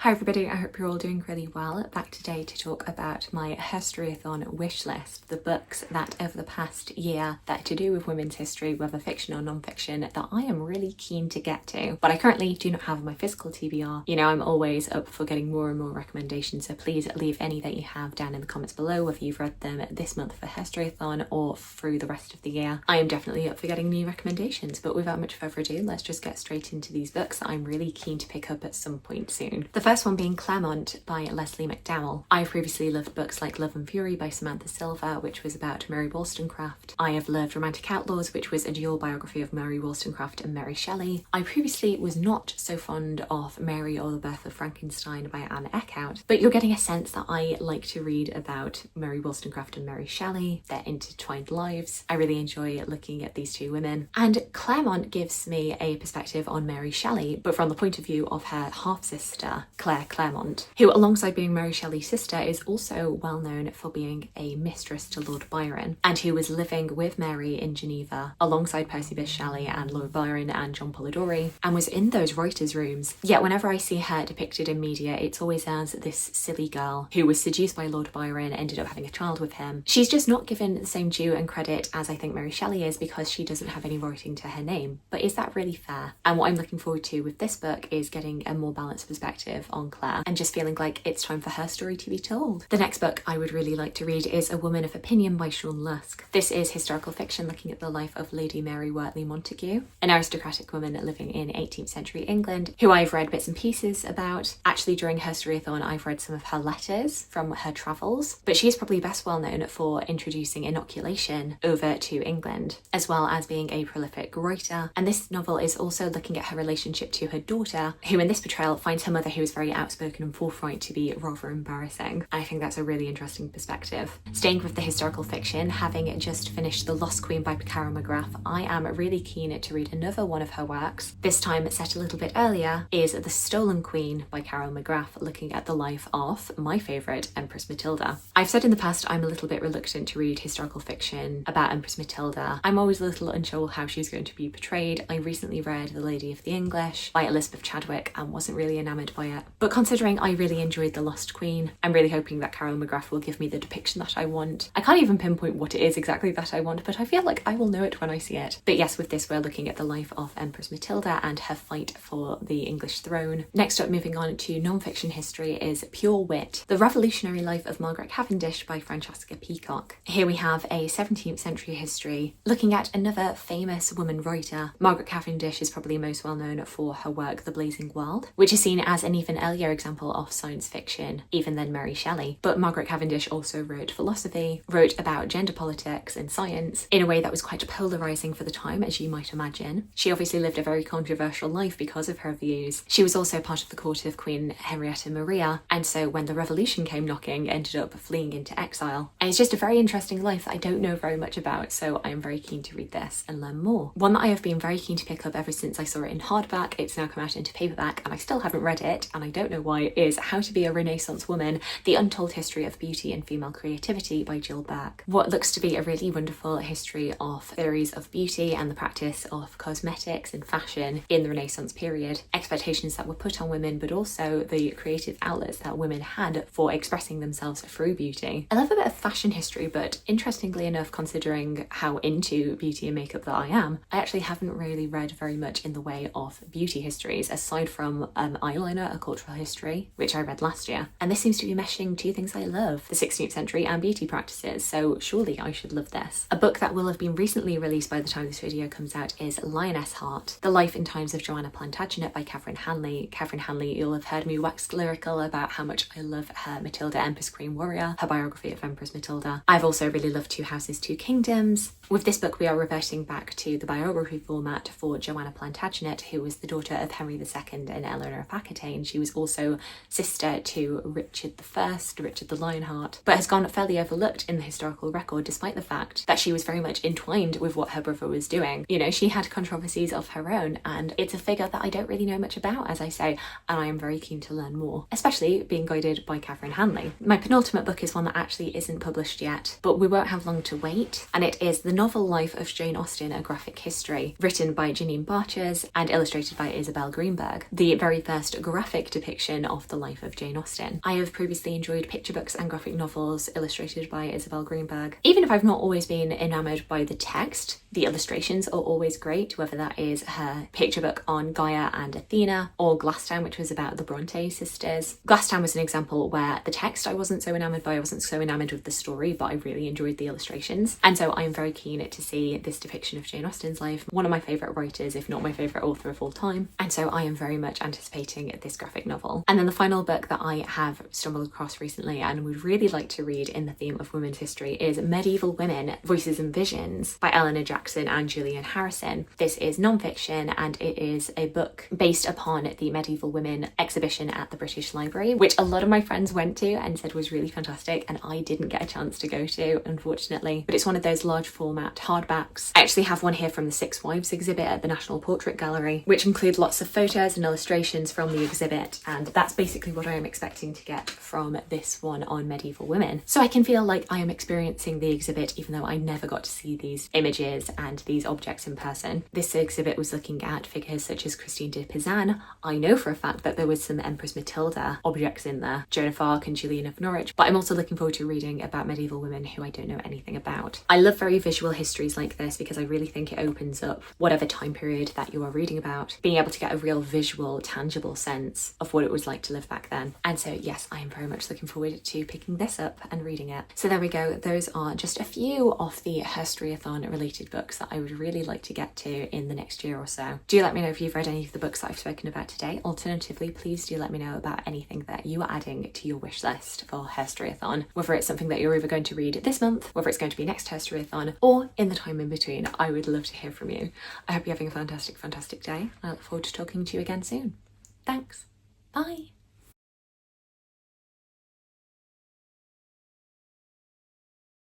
Hi everybody, I hope you're all doing really well. Back today to talk about my Herstoryathon Wishlist, the books that over the past year that are to do with women's history, whether fiction or non-fiction, that I am really keen to get to. But I currently do not have my physical TBR. You know, I'm always up for getting more and more recommendations, so please leave any that you have down in the comments below, whether you've read them this month for Herstoryathon or through the rest of the year. I am definitely up for getting new recommendations, but without much further ado, let's just get straight into these books that I'm really keen to pick up at some point soon. The first one being Clairmont by Lesley McDowell. I've previously loved books like Love and Fury by Samantha Silver, which was about Mary Wollstonecraft. I have loved Romantic Outlaws, which was a dual biography of Mary Wollstonecraft and Mary Shelley. I previously was not so fond of Mary or the Birth of Frankenstein by Anne Eckhout, but you're getting a sense that I like to read about Mary Wollstonecraft and Mary Shelley, their intertwined lives. I really enjoy looking at these two women. And Clairmont gives me a perspective on Mary Shelley, but from the point of view of her half-sister, Clairmont, who alongside being Mary Shelley's sister is also well known for being a mistress to Lord Byron, and who was living with Mary in Geneva alongside Percy Bysshe Shelley and Lord Byron and John Polidori, and was in those writers' rooms. Yet whenever I see her depicted in media, it's always as this silly girl who was seduced by Lord Byron, ended up having a child with him. She's just not given the same due and credit as I think Mary Shelley is because she doesn't have any writing to her name. But is that really fair? And what I'm looking forward to with this book is getting a more balanced perspective on Claire and just feeling like it's time for her story to be told. The next book I would really like to read is A Woman of Opinion by Sean Lusk. This is historical fiction looking at the life of Lady Mary Wortley Montagu, an aristocratic woman living in 18th century England, who I've read bits and pieces about. Actually, during Herstoryathon, I've read some of her letters from her travels, but she's probably best well known for introducing inoculation over to England, as well as being a prolific writer. And this novel is also looking at her relationship to her daughter, who in this portrayal finds her mother, who is very outspoken and forthright, to be rather embarrassing. I think that's a really interesting perspective. Staying with the historical fiction, having just finished The Lost Queen by Carol McGrath, I am really keen to read another one of her works. This time set a little bit earlier is The Stolen Queen by Carol McGrath, looking at the life of my favourite, Empress Matilda. I've said in the past I'm a little bit reluctant to read historical fiction about Empress Matilda. I'm always a little unsure how she's going to be portrayed. I recently read The Lady of the English by Elizabeth Chadwick and wasn't really enamoured by it. But considering I really enjoyed The Lost Queen, I'm really hoping that Carol McGrath will give me the depiction that I want. I can't even pinpoint what it is exactly that I want, but I feel like I will know it when I see it. But yes, with this we're looking at the life of Empress Matilda and her fight for the English throne. Next up, moving on to non-fiction history, is Pure Wit, The Revolutionary Life of Margaret Cavendish by Francesca Peacock. Here we have a 17th century history looking at another famous woman writer. Margaret Cavendish is probably most well known for her work The Blazing World, which is seen as an even earlier example of science fiction even than Mary Shelley. But Margaret Cavendish also wrote philosophy, wrote about gender politics and science in a way that was quite polarising for the time, as you might imagine. She obviously lived a very controversial life because of her views. She was also part of the court of Queen Henrietta Maria, and so when the revolution came knocking, ended up fleeing into exile. And it's just a very interesting life that I don't know very much about, so I am very keen to read this and learn more. One that I have been very keen to pick up ever since I saw it in hardback, it's now come out into paperback and I still haven't read it, and I don't know why, is How to Be a Renaissance Woman, The Untold History of Beauty and Female Creativity by Jill Burke. What looks to be a really wonderful history of theories of beauty and the practice of cosmetics and fashion in the Renaissance period, expectations that were put on women, but also the creative outlets that women had for expressing themselves through beauty. I love a bit of fashion history, but interestingly enough, considering how into beauty and makeup that I am, I actually haven't really read very much in the way of beauty histories, aside from Eyeliner, A Cultural History, which I read last year. And this seems to be meshing two things I love, the 16th century and beauty practices, so surely I should love this. A book that will have been recently released by the time this video comes out is Lionessheart, The Life and Times of Joanna Plantagenet by Catherine Hanley. Catherine Hanley, you'll have heard me wax lyrical about how much I love her Matilda, Empress Queen Warrior, her biography of Empress Matilda. I've also really loved Two Houses, Two Kingdoms. With this book, we are reverting back to the biography format for Joanna Plantagenet, who was the daughter of Henry II and Eleanor of Aquitaine. She was also sister to Richard I, Richard the Lionheart, but has gone fairly overlooked in the historical record, despite the fact that she was very much entwined with what her brother was doing. You know, she had controversies of her own, and it's a figure that I don't really know much about, as I say, and I am very keen to learn more, especially being guided by Catherine Hanley. My penultimate book is one that actually isn't published yet, but we won't have long to wait, and it is The Novel Life of Jane Austen, A Graphic History, written by Janine Barchas and illustrated by Isabell Greenberg. The very first graphic depiction of the life of Jane Austen. I have previously enjoyed picture books and graphic novels illustrated by Isabell Greenberg. Even if I've not always been enamoured by the text, the illustrations are always great, whether that is her picture book on Gaia and Athena, or Glasstown, which was about the Bronte sisters. Glasstown was an example where the text I wasn't so enamoured by, I wasn't so enamoured with the story, but I really enjoyed the illustrations. And so I am very keen to see this depiction of Jane Austen's life, one of my favourite writers, if not my favourite author of all time. And so I am very much anticipating this graphic novel. And then the final book that I have stumbled across recently and would really like to read in the theme of women's history is Medieval Women, Voices and Visions by Eleanor Jackson and Julian Harrison. This is non-fiction and it is a book based upon the Medieval Women exhibition at the British Library, which a lot of my friends went to and said was really fantastic, and I didn't get a chance to go to, unfortunately. But it's one of those large format hardbacks. I actually have one here from the Six Wives exhibit at the National Portrait Gallery, which include lots of photos and illustrations from the exhibit, and that's basically what I am expecting to get from this one on medieval women. So I can feel like I am experiencing the exhibit even though I never got to see these images and these objects in person. This exhibit was looking at figures such as Christine de Pizan. I know for a fact that there was some Empress Matilda objects in there, Joan of Arc and Julian of Norwich, but I'm also looking forward to reading about medieval women who I don't know anything about. I love very visual histories like this because I really think it opens up whatever time period that you are reading about, being able to get a real visual, tangible sense of what it was like to live back then. And so yes, I am very much looking forward to picking this up and reading it. So there we go, those are just a few of the Herstoryathon related books that I would really like to get to in the next year or so. Do let me know if you've read any of the books that I've spoken about today. Alternatively, please do let me know about anything that you are adding to your wish list for Herstoryathon, whether it's something that you're either going to read this month, whether it's going to be next Herstoryathon, or in the time in between. I would love to hear from you. I hope you're having a fantastic day. I look forward to talking to you again soon. Thanks. Bye.